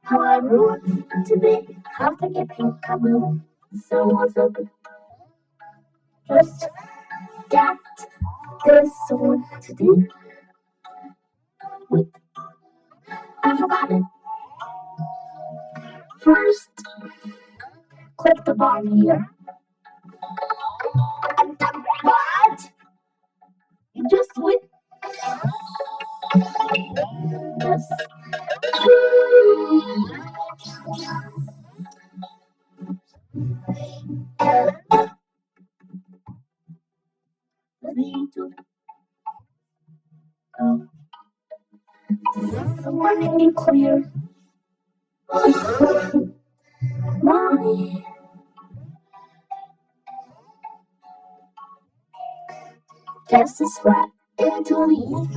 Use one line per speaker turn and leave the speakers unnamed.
How I run today, how to get peekaboo. So what's up? Just got this one to do. Wait, I forgot it. First, click the bar here. And then what? You just wait. Just listening to go. Working clear. My guess is right. Italy.